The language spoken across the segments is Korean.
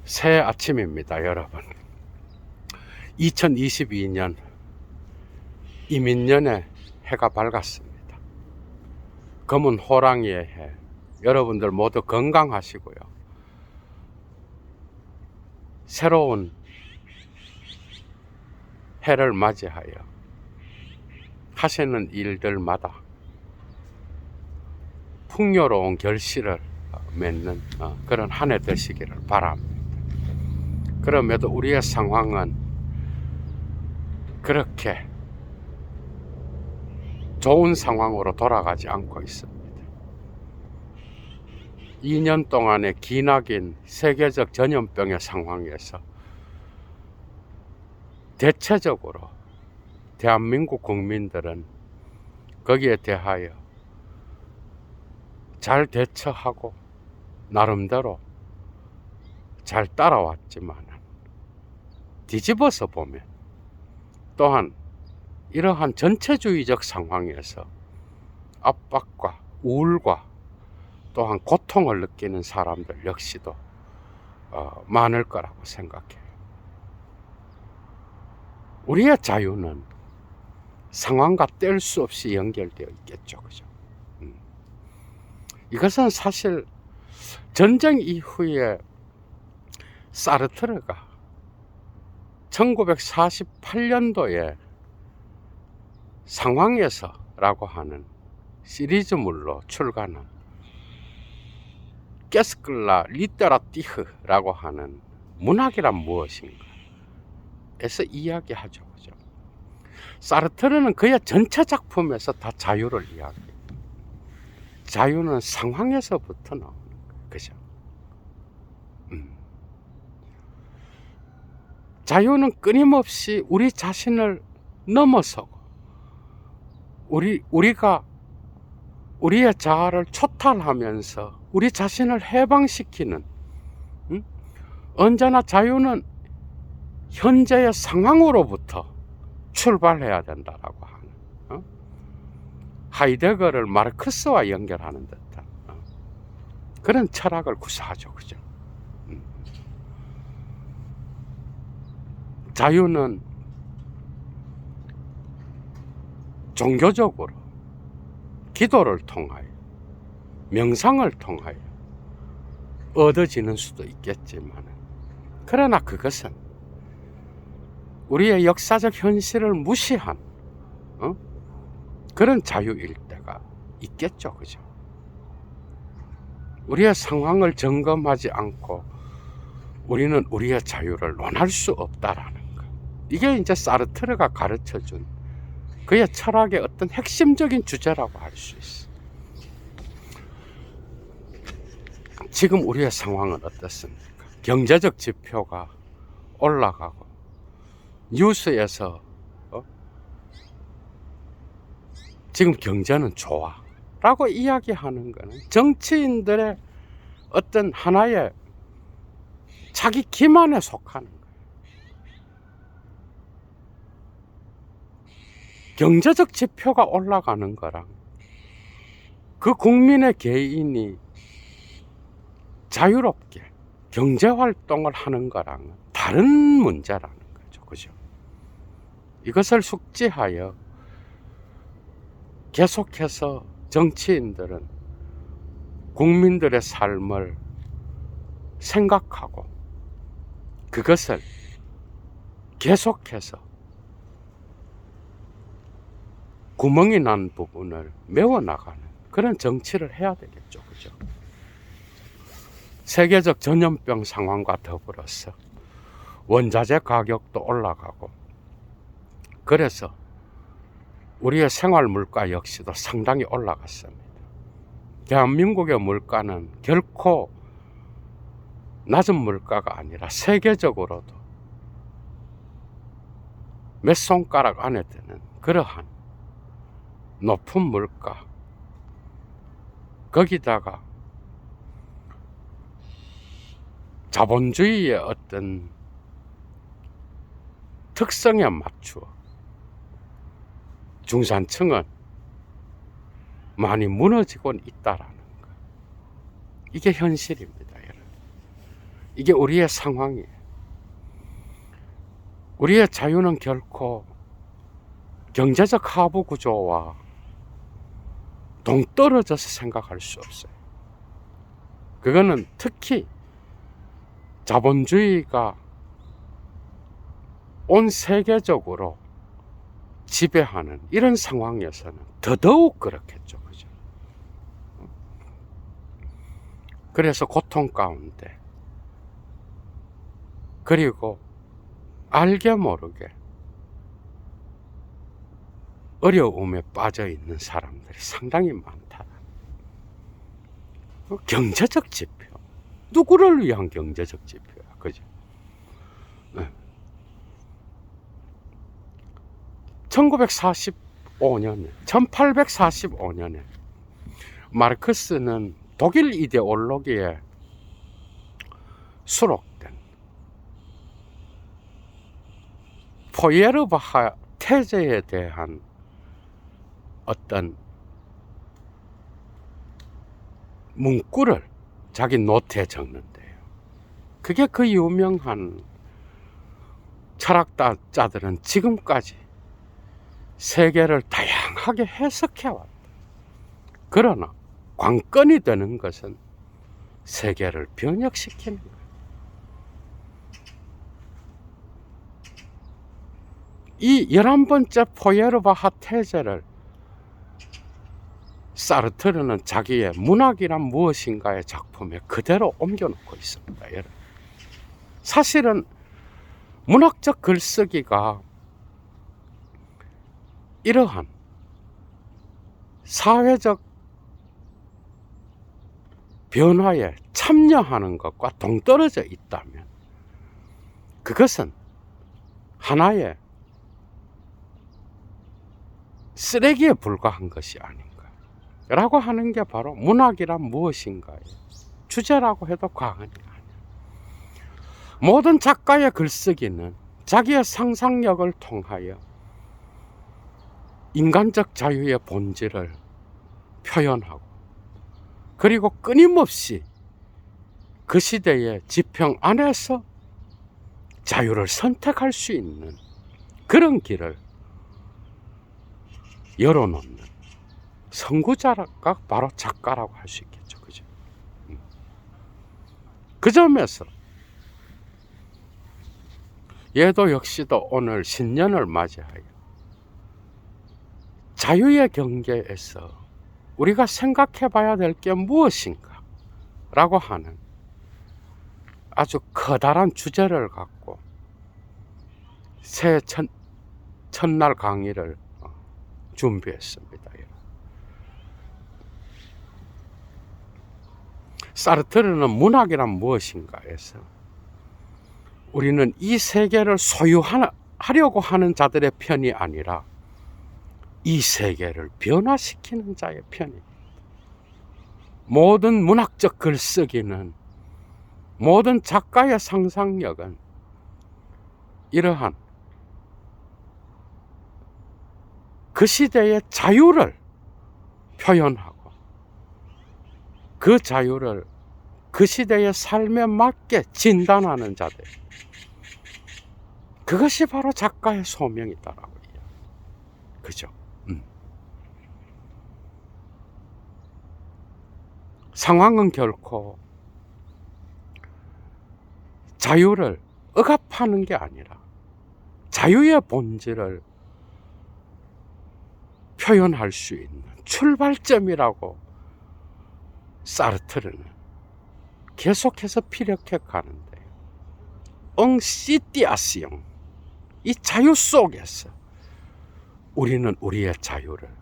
새 아침입니다, 여러분. 2022년 이민년의 해가 밝았습니다. 검은 호랑이의 해. 여러분들 모두 건강하시고요. 새로운 해를 맞이하여 하시는 일들마다 풍요로운 결실을 맺는 그런 한 해 되시기를 바랍니다. 그럼에도 우리의 상황은 그렇게 좋은 상황으로 돌아가지 않고 있습니다. 2년 동안의 기나긴 세계적 전염병의 상황에서 대체적으로 대한민국 국민들은 거기에 대하여 잘 대처하고 나름대로 잘 따라왔지만 뒤집어서 보면 또한 이러한 전체주의적 상황에서 압박과 우울과 또한 고통을 느끼는 사람들 역시도 많을 거라고 생각해요. 우리의 자유는 상황과 뗄 수 없이 연결되어 있겠죠, 그죠? 이것은 사실 전쟁 이후에 사르트르가 1948년도에 상황에서라고 하는 시리즈물로 출간한 게스클라 리테라티흐라고 하는 문학이란 무엇인가 에서 이야기하죠, 그죠? 사르트르는 그의 전체 작품에서 다 자유를 이야기해요. 자유는 상황에서부터 나오는 거예요, 그죠? 자유는 끊임없이 우리 자신을 넘어서고 우리가 우리의 자아를 초탈하면서 우리 자신을 해방시키는, 언제나 자유는 현재의 상황으로부터 출발해야 된다라고 하는, 하이데거를 마르크스와 연결하는 듯한 그런 철학을 구사하죠, 그죠? 자유는 종교적으로 기도를 통하여 명상을 통하여 얻어지는 수도 있겠지만, 그러나 그것은 우리의 역사적 현실을 무시한 그런 자유일 때가 있겠죠, 그죠? 우리의 상황을 점검하지 않고 우리는 우리의 자유를 논할 수 없다라는 것. 이게 이제 사르트르가 가르쳐준 그의 철학의 어떤 핵심적인 주제라고 할 수 있어. 지금 우리의 상황은 어떻습니까? 경제적 지표가 올라가고 뉴스에서 지금 경제는 좋아 라고 이야기하는 것은 정치인들의 어떤 하나의 자기 기만에 속하는 거예요. 경제적 지표가 올라가는 거랑 그 국민의 개인이 자유롭게 경제활동을 하는 거랑 다른 문제라는 거죠, 그죠? 이것을 숙지하여 계속해서 정치인들은 국민들의 삶을 생각하고 그것을 계속해서 구멍이 난 부분을 메워나가는 그런 정치를 해야 되겠죠, 그죠? 세계적 전염병 상황과 더불어서 원자재 가격도 올라가고, 그래서 우리의 생활 물가 역시도 상당히 올라갔습니다. 대한민국의 물가는 결코 낮은 물가가 아니라 세계적으로도 몇 손가락 안에 드는 그러한 높은 물가, 거기다가 자본주의의 어떤 특성에 맞추어 중산층은 많이 무너지고 있다라는 거. 이게 현실입니다, 여러분. 이게 우리의 상황이에요. 우리의 자유는 결코 경제적 하부 구조와 동떨어져서 생각할 수 없어요. 그거는 특히 자본주의가 온 세계적으로 지배하는 이런 상황에서는 더더욱 그렇겠죠. 그죠? 그래서 고통 가운데, 그리고 알게 모르게 어려움에 빠져 있는 사람들이 상당히 많다. 경제적 지표. 누구를 위한 경제적 지표야. 그죠? 1845년에 마르크스는 독일 이데올로기에 수록된 포이에르바하 태제에 대한 어떤 문구를 자기 노트에 적는데요. 그게 그 유명한 철학자들은 지금까지 세계를 다양하게 해석해왔다. 그러나 관건이 되는 것은 세계를 변혁시키는 거예요. 이 11번째 포이에르바하 테제를 사르트르는 자기의 문학이란 무엇인가의 작품에 그대로 옮겨놓고 있습니다. 사실은 문학적 글쓰기가 이러한 사회적 변화에 참여하는 것과 동떨어져 있다면 그것은 하나의 쓰레기에 불과한 것이 아닌가 라고 하는 게 바로 문학이란 무엇인가의 주제라고 해도 과언이 아니야. 모든 작가의 글쓰기는 자기의 상상력을 통하여 인간적 자유의 본질을 표현하고, 그리고 끊임없이 그 시대의 지평 안에서 자유를 선택할 수 있는 그런 길을 열어놓는 선구자가 바로 작가라고 할 수 있겠죠. 그죠? 그 점에서 얘도 역시도 오늘 신년을 맞이하여 자유의 경계에서 우리가 생각해 봐야 될 게 무엇인가 라고 하는 아주 커다란 주제를 갖고 새해 첫날 강의를 준비했습니다. 사르트르는 문학이란 무엇인가에서 우리는 이 세계를 소유하려고 하는 자들의 편이 아니라 이 세계를 변화시키는 자의 편입니다. 모든 문학적 글쓰기는, 모든 작가의 상상력은 이러한 그 시대의 자유를 표현하고 그 자유를 그 시대의 삶에 맞게 진단하는 자들, 그것이 바로 작가의 소명이다라고. 그죠? 상황은 결코 자유를 억압하는 게 아니라 자유의 본질을 표현할 수 있는 출발점이라고 사르트르는 계속해서 피력해 가는데, 엉시띠아시용, 이 자유 속에서 우리는 우리의 자유를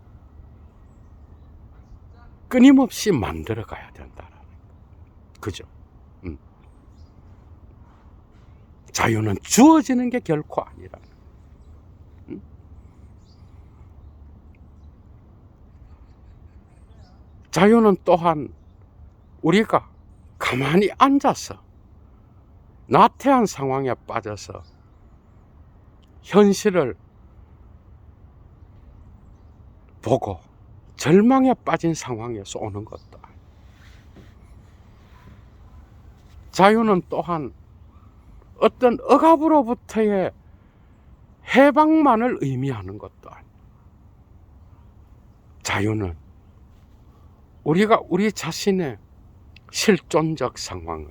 끊임없이 만들어 가야 된다라는 거예요. 그죠? 자유는 주어지는 게 결코 아니라는 거예요. 자유는 또한 우리가 가만히 앉아서 나태한 상황에 빠져서 현실을 보고 절망에 빠진 상황에서 오는 것도 아니에요. 자유는 또한 어떤 억압으로부터의 해방만을 의미하는 것도 아니에요. 자유는 우리가 우리 자신의 실존적 상황을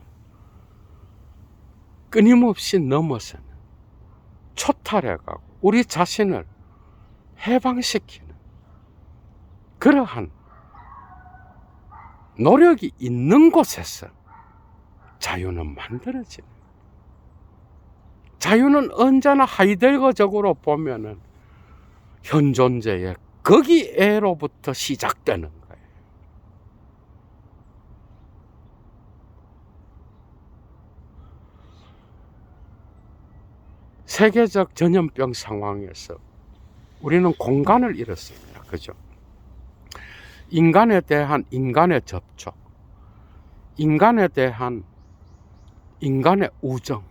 끊임없이 넘어서는, 초탈해가고 우리 자신을 해방시키는 그러한 노력이 있는 곳에서 자유는 만들어지는. 자유는 언제나 하이델거적으로 보면은 현존제의 거기에로부터 시작되는 거예요. 세계적 전염병 상황에서 우리는 공간을 잃었습니다. 그죠? 인간에 대한 인간의 접촉, 인간에 대한 인간의 우정,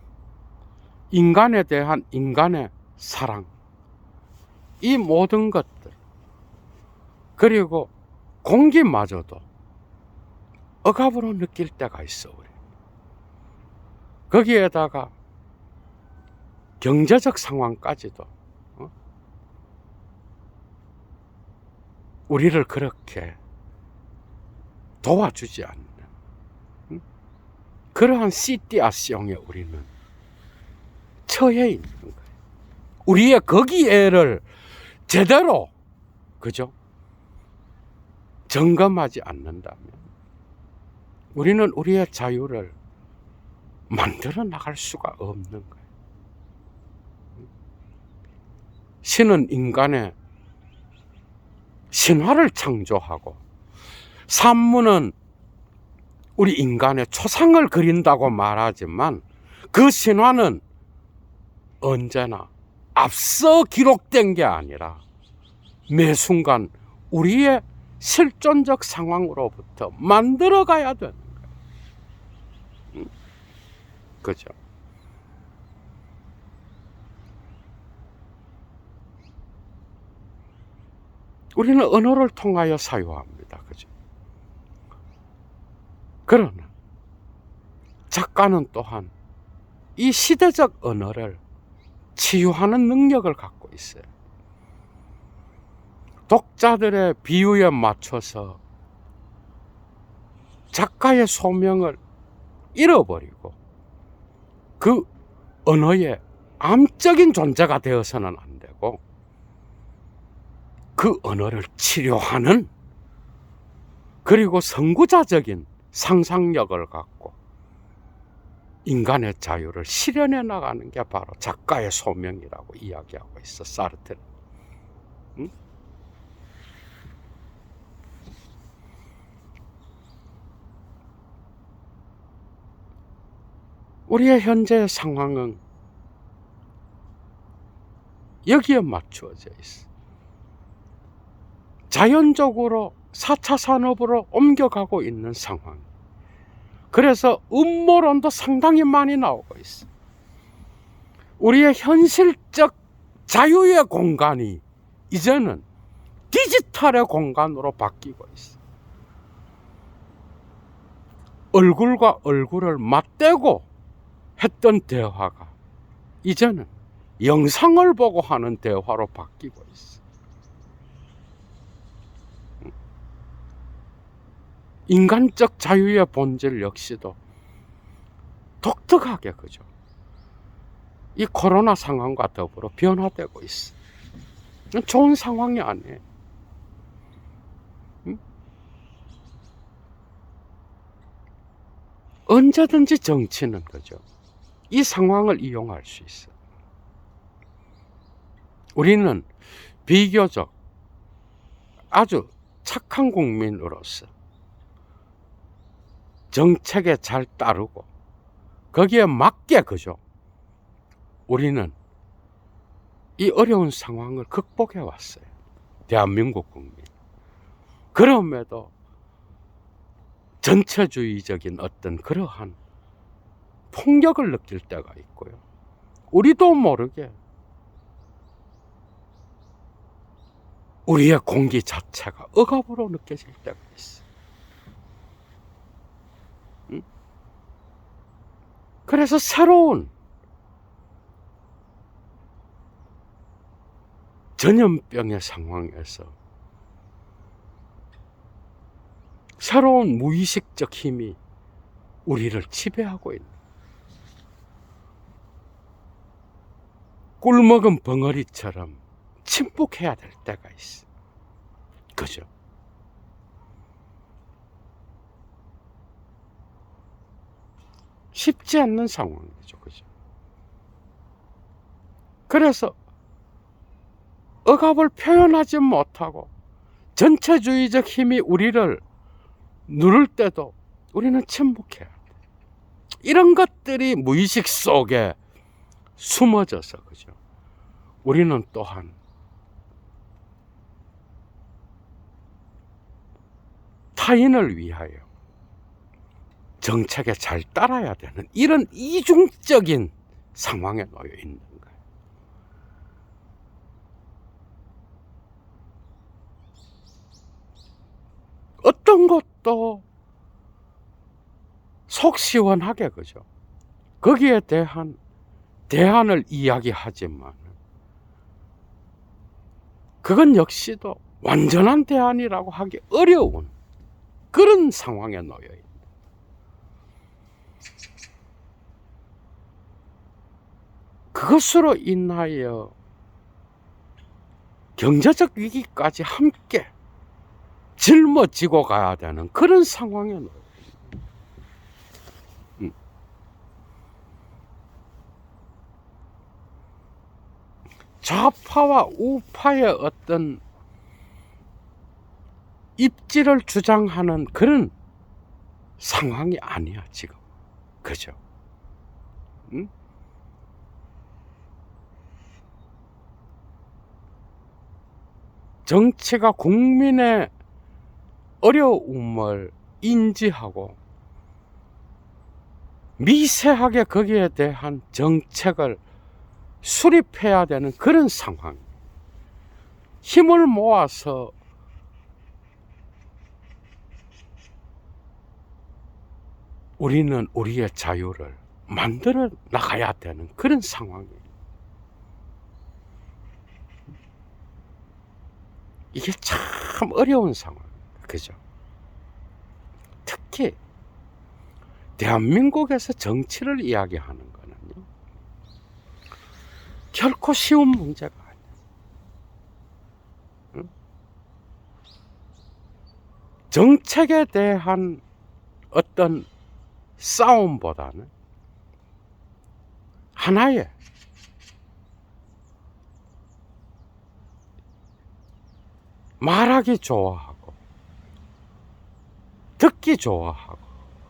인간에 대한 인간의 사랑, 이 모든 것들, 그리고 공기마저도 억압으로 느낄 때가 있어. 우리 거기에다가 경제적 상황까지도 우리를 그렇게 도와주지 않는 그러한 시띠아시옹에 우리는 처해 있는 거예요. 우리의 거기에를 제대로, 그죠? 점검하지 않는다면 우리는 우리의 자유를 만들어 나갈 수가 없는 거예요. 신은 인간의 신화를 창조하고, 산문은 우리 인간의 초상을 그린다고 말하지만 그 신화는 언제나 앞서 기록된 게 아니라 매 순간 우리의 실존적 상황으로부터 만들어 가야 되는 거예요. 그죠? 우리는 언어를 통하여 사유합니다. 그죠? 그러나 작가는 또한 이 시대적 언어를 치유하는 능력을 갖고 있어요. 독자들의 비유에 맞춰서 작가의 소명을 잃어버리고 그 언어의 암적인 존재가 되어서는 안 되고, 그 언어를 치료하는, 그리고 선구자적인 상상력을 갖고 인간의 자유를 실현해 나가는 게 바로 작가의 소명이라고 이야기하고 있어, 사르트르. 응? 우리의 현재의 상황은 여기에 맞추어져 있어. 자연적으로 4차 산업으로 옮겨가고 있는 상황. 그래서 음모론도 상당히 많이 나오고 있어. 우리의 현실적 자유의 공간이 이제는 디지털의 공간으로 바뀌고 있어. 얼굴과 얼굴을 맞대고 했던 대화가 이제는 영상을 보고 하는 대화로 바뀌고 있어. 인간적 자유의 본질 역시도 독특하게, 그죠? 이 코로나 상황과 더불어 변화되고 있어. 좋은 상황이 아니에요. 언제든지 정치는, 그죠? 이 상황을 이용할 수 있어. 우리는 비교적 아주 착한 국민으로서 정책에 잘 따르고 거기에 맞게, 그죠? 우리는 이 어려운 상황을 극복해 왔어요. 대한민국 국민. 그럼에도 전체주의적인 어떤 그러한 폭력을 느낄 때가 있고요. 우리도 모르게 우리의 공기 자체가 억압으로 느껴질 때가 있어. 그래서 새로운 전염병의 상황에서 새로운 무의식적 힘이 우리를 지배하고 있는, 꿀먹은 벙어리처럼 침묵해야 될 때가 있어. 그죠? 쉽지 않는 상황이죠. 그죠? 그래서 억압을 표현하지 못하고 전체주의적 힘이 우리를 누를 때도 우리는 침묵해야 돼. 이런 것들이 무의식 속에 숨어져서, 그죠? 우리는 또한 타인을 위하여 정책에 잘 따라야 되는 이런 이중적인 상황에 놓여 있는 거예요. 어떤 것도 속 시원하게, 그죠? 거기에 대한 대안을 이야기하지만 그건 역시도 완전한 대안이라고 하기 어려운 그런 상황에 놓여 있다. 그것으로 인하여 경제적 위기까지 함께 짊어지고 가야 되는 그런 상황에 놓여 있다. 좌파와 우파의 어떤 입지를 주장하는 그런 상황이 아니야 지금. 그죠? 응? 정치가 국민의 어려움을 인지하고 미세하게 거기에 대한 정책을 수립해야 되는 그런 상황. 힘을 모아서 우리는 우리의 자유를 만들어 나가야 되는 그런 상황이에요. 이게 참 어려운 상황입니다. 그죠? 특히 대한민국에서 정치를 이야기하는 거는요, 결코 쉬운 문제가 아니에요. 응? 정책에 대한 어떤 싸움보다는 하나의 말하기 좋아하고 듣기 좋아하고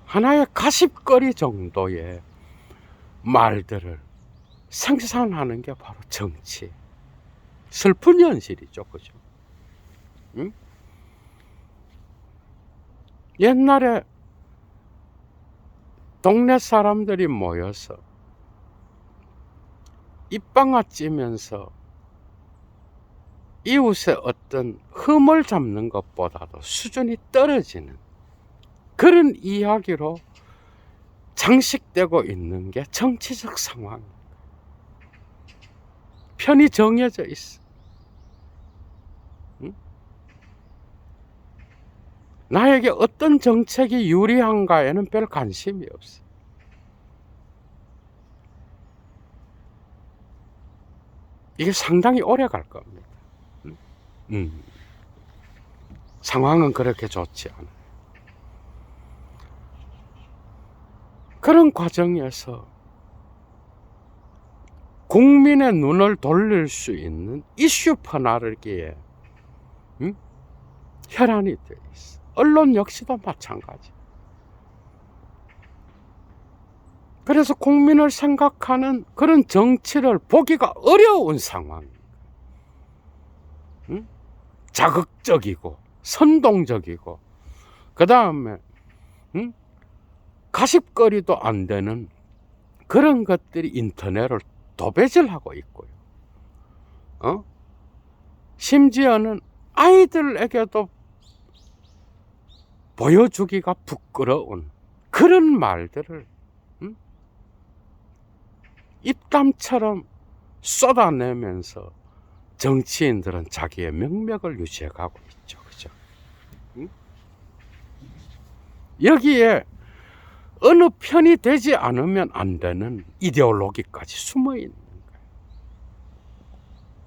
하나의 가십거리 정도의 말들을 생산하는 게 바로 정치. 슬픈 현실이죠. 그죠? 응? 옛날에 동네 사람들이 모여서 입방아 찌면서 이웃의 어떤 흠을 잡는 것보다도 수준이 떨어지는 그런 이야기로 장식되고 있는 게 정치적 상황. 편이 정해져 있어. 응? 나에게 어떤 정책이 유리한가에는 별 관심이 없어. 이게 상당히 오래 갈 겁니다. 상황은 그렇게 좋지 않아요. 그런 과정에서 국민의 눈을 돌릴 수 있는 이슈 퍼나르기에 혈안이 되어 있어. 언론 역시도 마찬가지. 그래서 국민을 생각하는 그런 정치를 보기가 어려운 상황. 자극적이고 선동적이고 그 다음에 가십거리도 안 되는 그런 것들이 인터넷을 도배질하고 있고요. 심지어는 아이들에게도 보여주기가 부끄러운 그런 말들을 입담처럼 쏟아내면서 정치인들은 자기의 명맥을 유지해 가고 있죠. 그죠? 응? 여기에 어느 편이 되지 않으면 안 되는 이데올로기까지 숨어 있는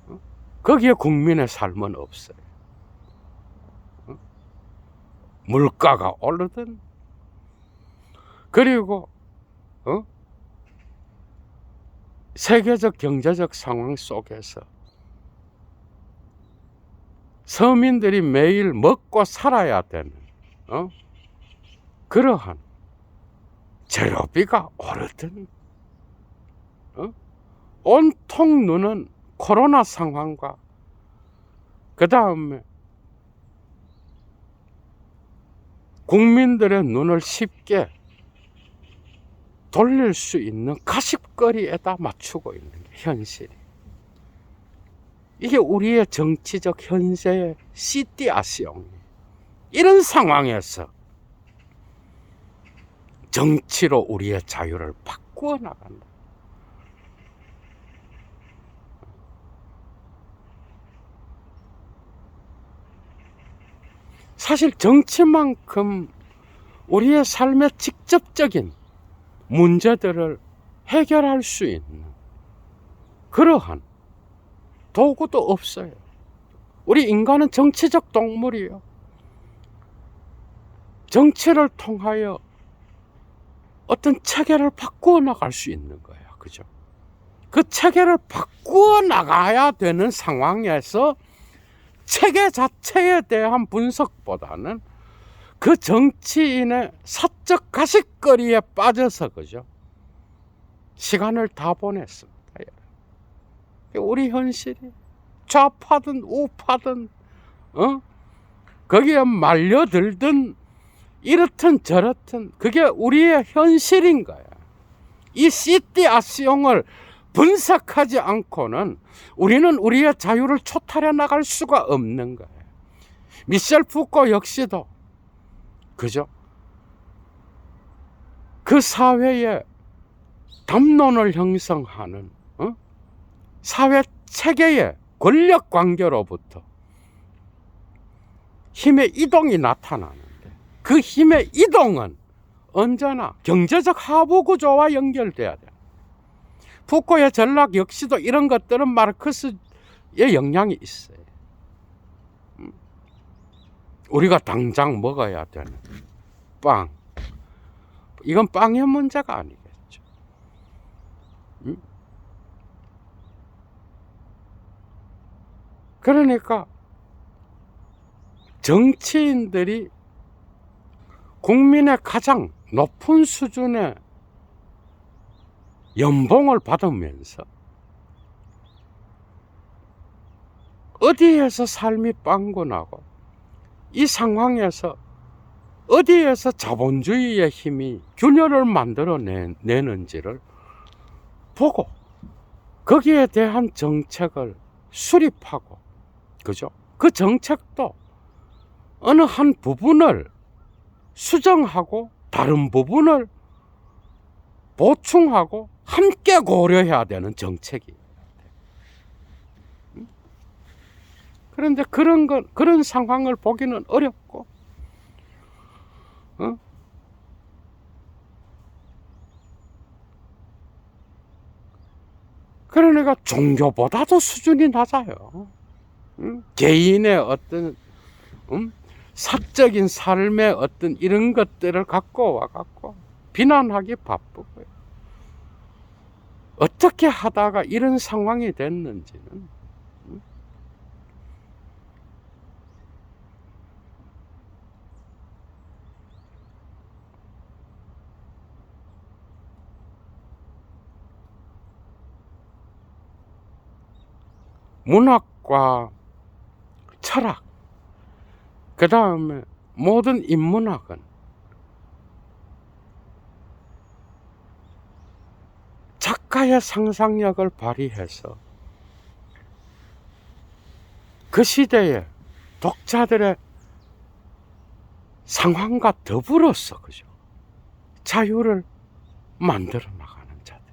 거예요. 거기에 국민의 삶은 없어요. 물가가 오르든, 그리고 세계적 경제적 상황 속에서 서민들이 매일 먹고 살아야 되는 그러한 재료비가 오르든, 온통 눈은 코로나 상황과 그 다음에 국민들의 눈을 쉽게 돌릴 수 있는 가십거리에다 맞추고 있는 게 현실이. 이게 우리의 정치적 현재의 시띠아시옹. 이런 상황에서 정치로 우리의 자유를 바꾸어 나간다. 사실 정치만큼 우리의 삶의 직접적인 문제들을 해결할 수 있는 그러한 도구도 없어요. 우리 인간은 정치적 동물이에요. 정치를 통하여 어떤 체계를 바꾸어 나갈 수 있는 거예요. 그죠? 그 체계를 바꾸어 나가야 되는 상황에서 체계 자체에 대한 분석보다는 그 정치인의 사적 가십거리에 빠져서, 그죠? 시간을 다 보냈습니다. 우리 현실이 좌파든 우파든, 거기에 말려들든 이렇든 저렇든 그게 우리의 현실인 거야. 이 시띠아시옹을 분석하지 않고는 우리는 우리의 자유를 초탈해 나갈 수가 없는 거예요. 미셸 푸코 역시도, 그죠? 그 사회의 담론을 형성하는 사회 체계의 권력 관계로부터 힘의 이동이 나타나는데, 그 힘의 이동은 언제나 경제적 하부 구조와 연결돼야 돼. 푸코의 전략 역시도 이런 것들은 마르크스의 영향이 있어요. 우리가 당장 먹어야 되는 빵, 이건 빵의 문제가 아니겠죠. 그러니까 정치인들이 국민의 가장 높은 수준의 연봉을 받으면서 어디에서 삶이 빵건하고, 이 상황에서 어디에서 자본주의의 힘이 균열을 만들어내는지를 보고 거기에 대한 정책을 수립하고, 그죠? 그 정책도 어느 한 부분을 수정하고 다른 부분을 보충하고 함께 고려해야 되는 정책이. 그런데 그런 상황을 보기는 어렵고, 그러니까 종교보다도 수준이 낮아요. 개인의 어떤 사적인 삶의 어떤 이런 것들을 갖고 와갖고 비난하기 바쁘고요. 어떻게 하다가 이런 상황이 됐는지는 문학과 철학, 그 다음에 모든 인문학은 작가의 상상력을 발휘해서 그 시대의 독자들의 상황과 더불어서, 그죠? 자유를 만들어 나가는 자들.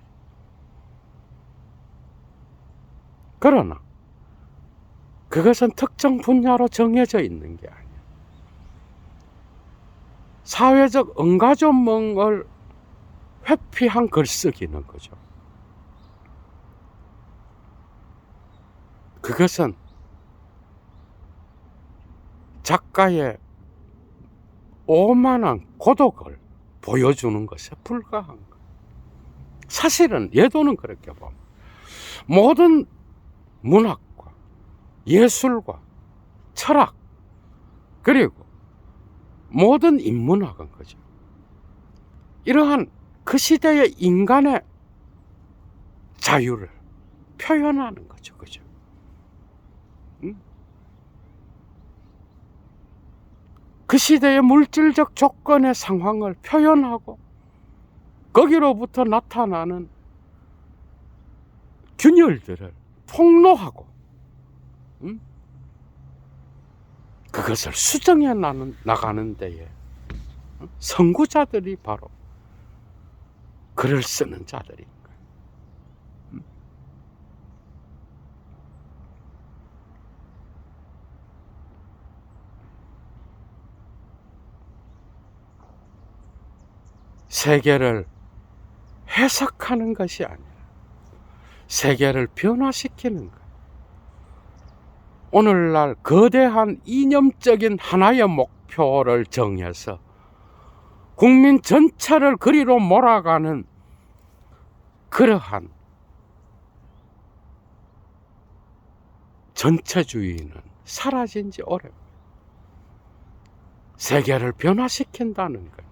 그러나 그것은 특정 분야로 정해져 있는 게 아니야. 사회적 응가조멍을 회피한 글쓰기는 거죠. 그것은 작가의 오만한 고독을 보여주는 것에 불과한 것. 사실은 예도는 그렇게 보면 모든 문학과 예술과 철학 그리고 모든 인문학은 거죠. 이러한 그 시대의 인간의 자유를 표현하는 거죠. 그죠? 그 시대의 물질적 조건의 상황을 표현하고 거기로부터 나타나는 균열들을 폭로하고 그것을 수정해 나가는 데에 선구자들이 바로 글을 쓰는 자들인 거예요. 세계를 해석하는 것이 아니라 세계를 변화시키는 것. 오늘날 거대한 이념적인 하나의 목표를 정해서 국민 전체를 그리로 몰아가는 그러한 전체주의는 사라진 지 오래입니다. 세계를 변화시킨다는 것.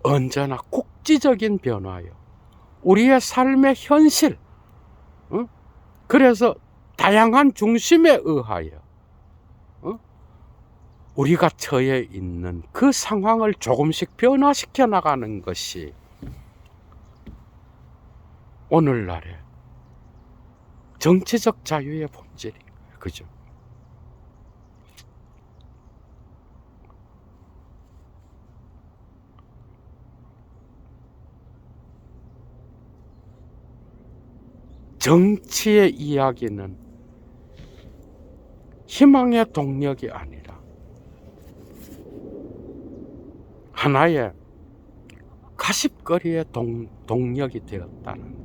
언제나 국지적인 변화요. 우리의 삶의 현실. 그래서 다양한 중심에 의하여 우리가 처해 있는 그 상황을 조금씩 변화시켜 나가는 것이 오늘날의 정치적 자유의 본질인 거예요. 그죠? 정치의 이야기는 희망의 동력이 아니라 하나의 가십거리의 동력이 되었다는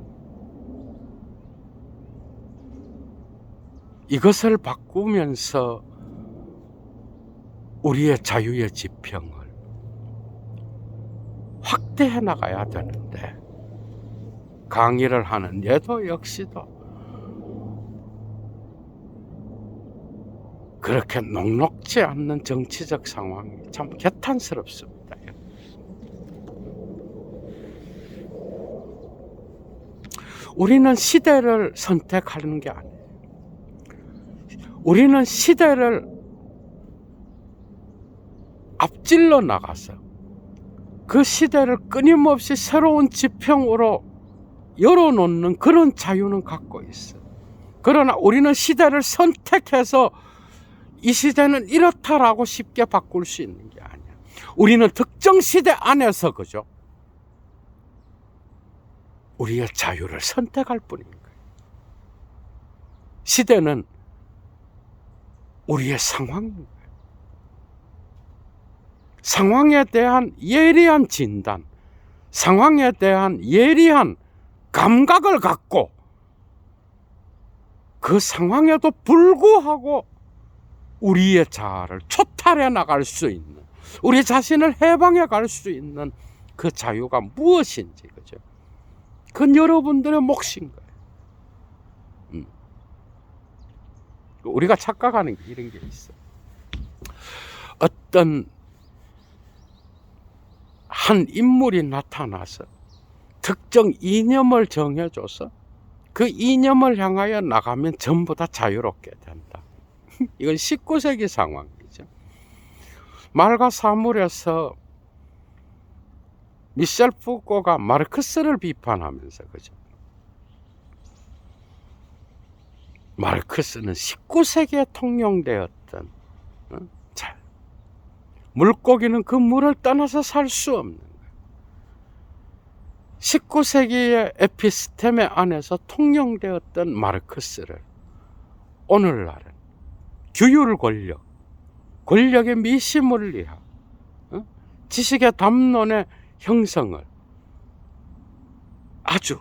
이것을 바꾸면서 우리의 자유의 지평을 확대해 나가야 되는데 강의를 하는 예도 역시도 그렇게 녹록지 않는 정치적 상황이 참 개탄스럽습니다. 우리는 시대를 선택하는 게 아니에요. 우리는 시대를 앞질러 나가서 그 시대를 끊임없이 새로운 지평으로 열어놓는 그런 자유는 갖고 있어요. 그러나 우리는 시대를 선택해서 이 시대는 이렇다라고 쉽게 바꿀 수 있는 게 아니야. 우리는 특정 시대 안에서 그죠? 우리의 자유를 선택할 뿐인 거예요. 시대는 우리의 상황인 거예요. 상황에 대한 예리한 진단, 상황에 대한 예리한 감각을 갖고 그 상황에도 불구하고 우리의 자아를 초탈해 나갈 수 있는, 우리 자신을 해방해 갈 수 있는 그 자유가 무엇인지, 그죠? 그건 여러분들의 몫인 거예요. 우리가 착각하는 게 이런 게 있어요. 어떤 한 인물이 나타나서 특정 이념을 정해줘서 그 이념을 향하여 나가면 전부 다 자유롭게 된다. 이건 19세기 상황이죠. 말과 사물에서 미셸 푸코가 마르크스를 비판하면서, 그죠? 마르크스는 19세기에 통용되었던 물고기는 그 물을 떠나서 살 수 없는 거예요. 19세기의 에피스테메 안에서 통용되었던 마르크스를 오늘날은 규율 권력, 권력의 미시물리학, 지식의 담론의 형성을 아주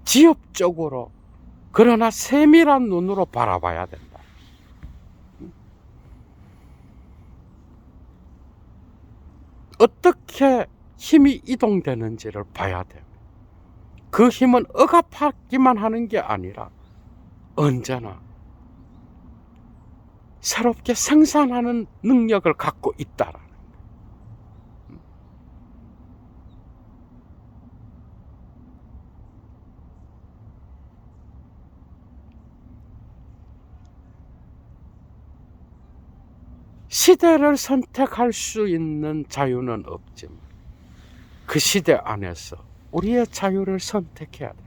지엽적으로 그러나 세밀한 눈으로 바라봐야 된다. 어떻게 힘이 이동되는지를 봐야 됩니다. 그 힘은 억압하기만 하는 게 아니라 언제나 새롭게 생산하는 능력을 갖고 있다라는 거예요. 시대를 선택할 수 있는 자유는 없지만 그 시대 안에서 우리의 자유를 선택해야 돼.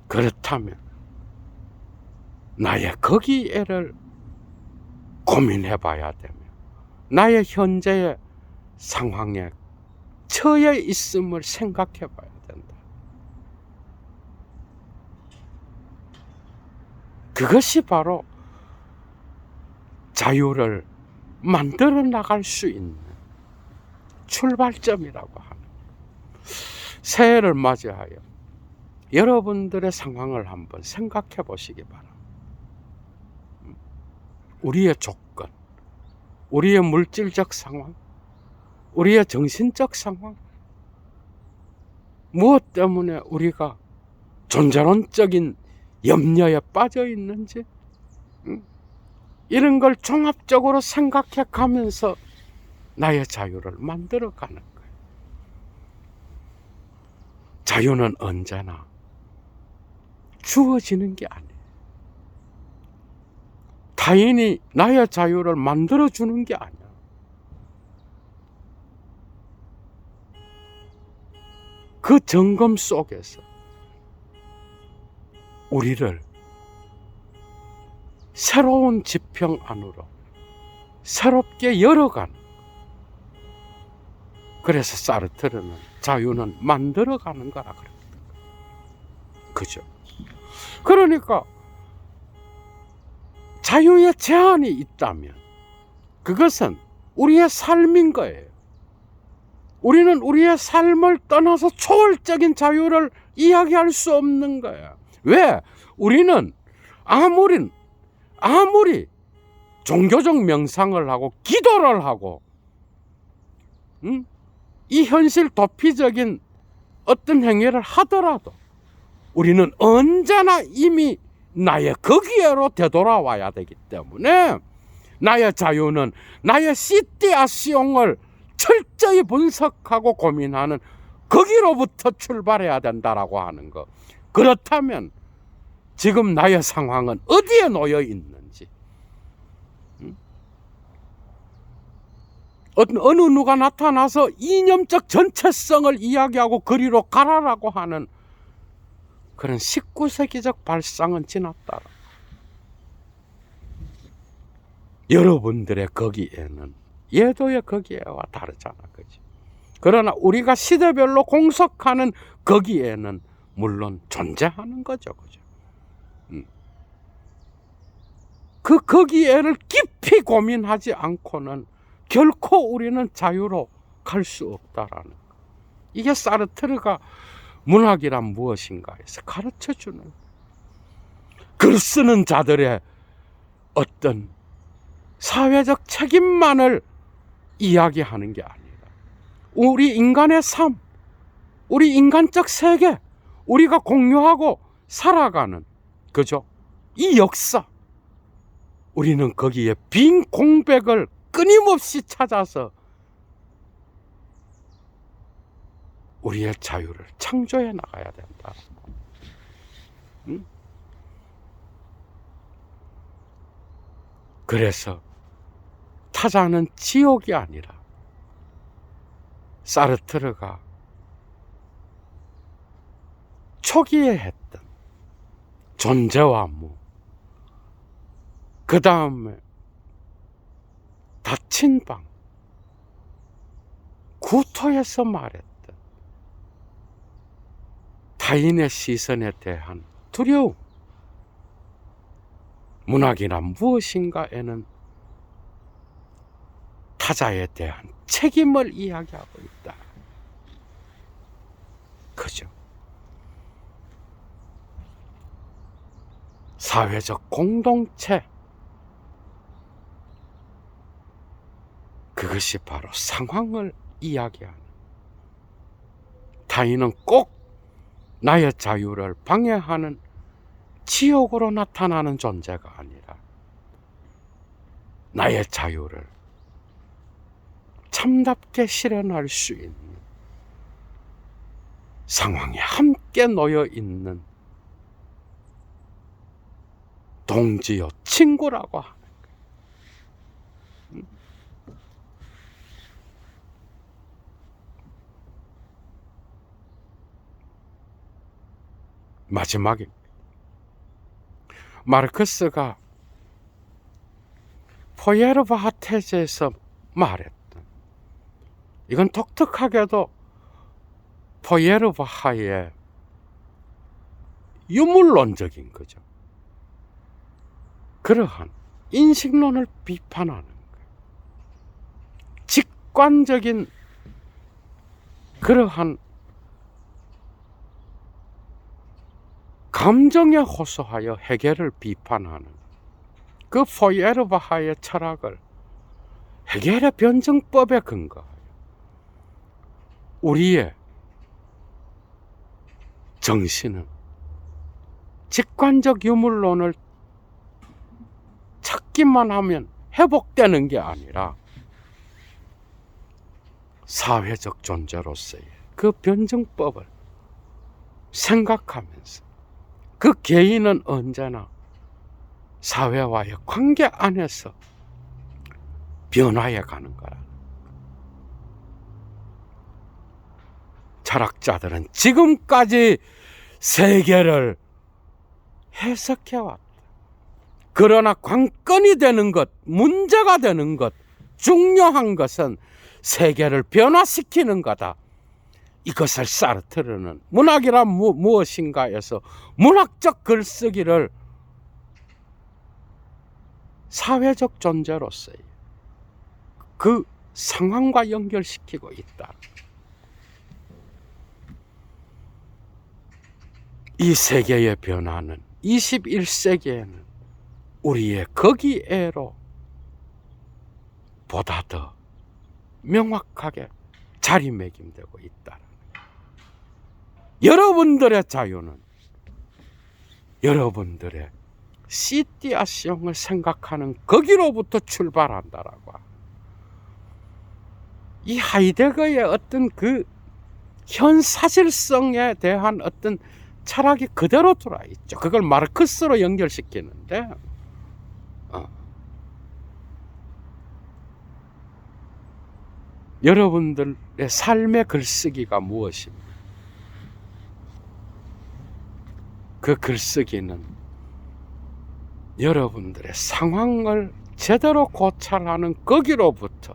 그렇다면 나의 거기에를 고민해 봐야 되며 나의 현재의 상황에 처해 있음을 생각해 봐야 된다. 그것이 바로 자유를 만들어 나갈 수 있는 출발점이라고 하는. 새해를 맞이하여 여러분들의 상황을 한번 생각해 보시기 바랍니다. 우리의 조건, 우리의 물질적 상황, 우리의 정신적 상황, 무엇 때문에 우리가 존재론적인 염려에 빠져 있는지, 이런 걸 종합적으로 생각해 가면서 나의 자유를 만들어 가는 거예요. 자유는 언제나 주어지는 게 아니에요. 타인이 나의 자유를 만들어 주는 게 아니야. 그 점검 속에서 우리를 새로운 지평 안으로 새롭게 열어가는. 그래서 사르트르는 자유는 만들어가는 거라 그럽니다. 그죠? 그러니까 자유의 제한이 있다면 그것은 우리의 삶인 거예요. 우리는 우리의 삶을 떠나서 초월적인 자유를 이야기할 수 없는 거야. 왜? 우리는 아무리 종교적 명상을 하고 기도를 하고 이 현실 도피적인 어떤 행위를 하더라도 우리는 언제나 이미 나의 거기에로 되돌아와야 되기 때문에 나의 자유는 나의 시티아시옹을 철저히 분석하고 고민하는 거기로부터 출발해야 된다라고 하는 거. 그렇다면 지금 나의 상황은 어디에 놓여 있는지, 어느 누가 나타나서 이념적 전체성을 이야기하고 그리로 가라라고 하는 그런 19세기적 발상은 지났다. 여러분들의 거기에는 예도의 거기에와 다르잖아, 그지? 그러나 우리가 시대별로 공석하는 거기에는 물론 존재하는 거죠, 그죠? 그 거기에를 깊이 고민하지 않고는 결코 우리는 자유로 갈 수 없다라는 거. 이게 사르트르가 문학이란 무엇인가 해서 가르쳐주는, 글 쓰는 자들의 어떤 사회적 책임만을 이야기하는 게 아니라 우리 인간의 삶, 우리 인간적 세계, 우리가 공유하고 살아가는, 그죠? 이 역사, 우리는 거기에 빈 공백을 끊임없이 찾아서 우리의 자유를 창조해 나가야 된다. 그래서 타자는 지옥이 아니라 사르트르가 초기에 했던 존재와 무, 그 다음에 닫힌 방, 구토에서 말했던 타인의 시선에 대한 두려움, 문학이란 무엇인가에는 타자에 대한 책임을 이야기하고 있다. 그죠? 사회적 공동체, 그것이 바로 상황을 이야기하는, 타인은 꼭 나의 자유를 방해하는 지옥으로 나타나는 존재가 아니라 나의 자유를 참답게 실현할 수 있는 상황에 함께 놓여 있는 동지요, 친구라고 하는 거예요. 마지막에 마르크스가 포예르바하 테제에서 말했던, 이건 독특하게도 포예르바하의 유물론적인 거죠. 그러한 인식론을 비판하는 거예요. 직관적인 그러한 감정에 호소하여 해결을 비판하는 그 포예르바하의 철학을 해결의 변증법에 근거하여 우리의 정신은 직관적 유물론을 찾기만 하면 회복되는 게 아니라 사회적 존재로서의 그 변증법을 생각하면서 그 개인은 언제나 사회와의 관계 안에서 변화해 가는 거라. 철학자들은 지금까지 세계를 해석해왔다. 그러나 관건이 되는 것, 문제가 되는 것, 중요한 것은 세계를 변화시키는 거다. 이것을 사르트르는 문학이란 무엇인가에서 문학적 글쓰기를 사회적 존재로서의 그 상황과 연결시키고 있다. 이 세계의 변화는 21세기에는 우리의 거기에로 보다 더 명확하게 자리매김되고 있다. 여러분들의 자유는 여러분들의 시티아시옹을 생각하는 거기로부터 출발한다라고. 이 하이데거의 어떤 그 현사실성에 대한 어떤 철학이 그대로 들어와 있죠. 그걸 마르크스로 연결시키는데, 여러분들의 삶의 글쓰기가 무엇입니까? 그 글쓰기는 여러분들의 상황을 제대로 고찰하는 거기로부터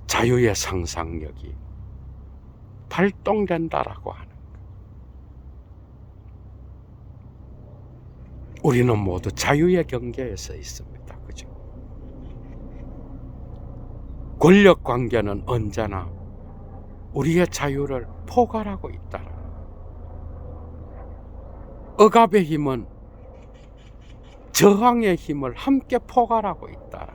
자유의 상상력이 발동된다라고 하는 거예요. 우리는 모두 자유의 경계에 서 있습니다. 그죠? 권력 관계는 언제나 우리의 자유를 포괄하고 있다. 억압의 힘은 저항의 힘을 함께 포괄하고 있다.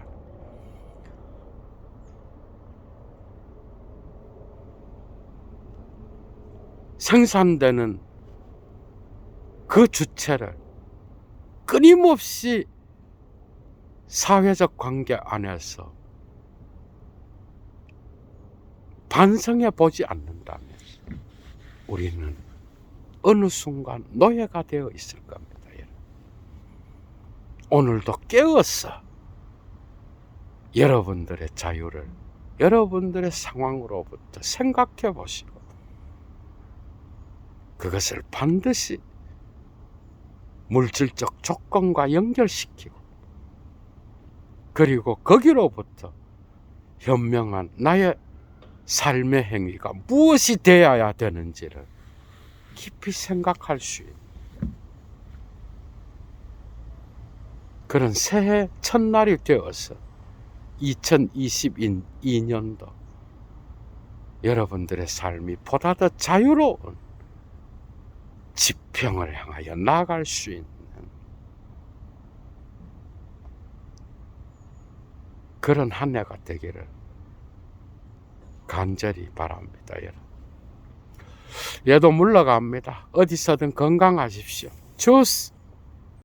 생산되는 그 주체를 끊임없이 사회적 관계 안에서 반성해 보지 않는다면 우리는 어느 순간 노예가 되어 있을 겁니다. 오늘도 깨어서 여러분들의 자유를 여러분들의 상황으로부터 생각해 보시고 그것을 반드시 물질적 조건과 연결시키고 그리고 거기로부터 현명한 나의 삶의 행위가 무엇이 되어야 되는지를 깊이 생각할 수 있는 그런 새해 첫날이 되어서 2022년도 여러분들의 삶이 보다 더 자유로운 지평을 향하여 나아갈 수 있는 그런 한 해가 되기를 간절히 바랍니다. 여러분. 얘도 물러갑니다. 어디서든 건강하십시오. 주스.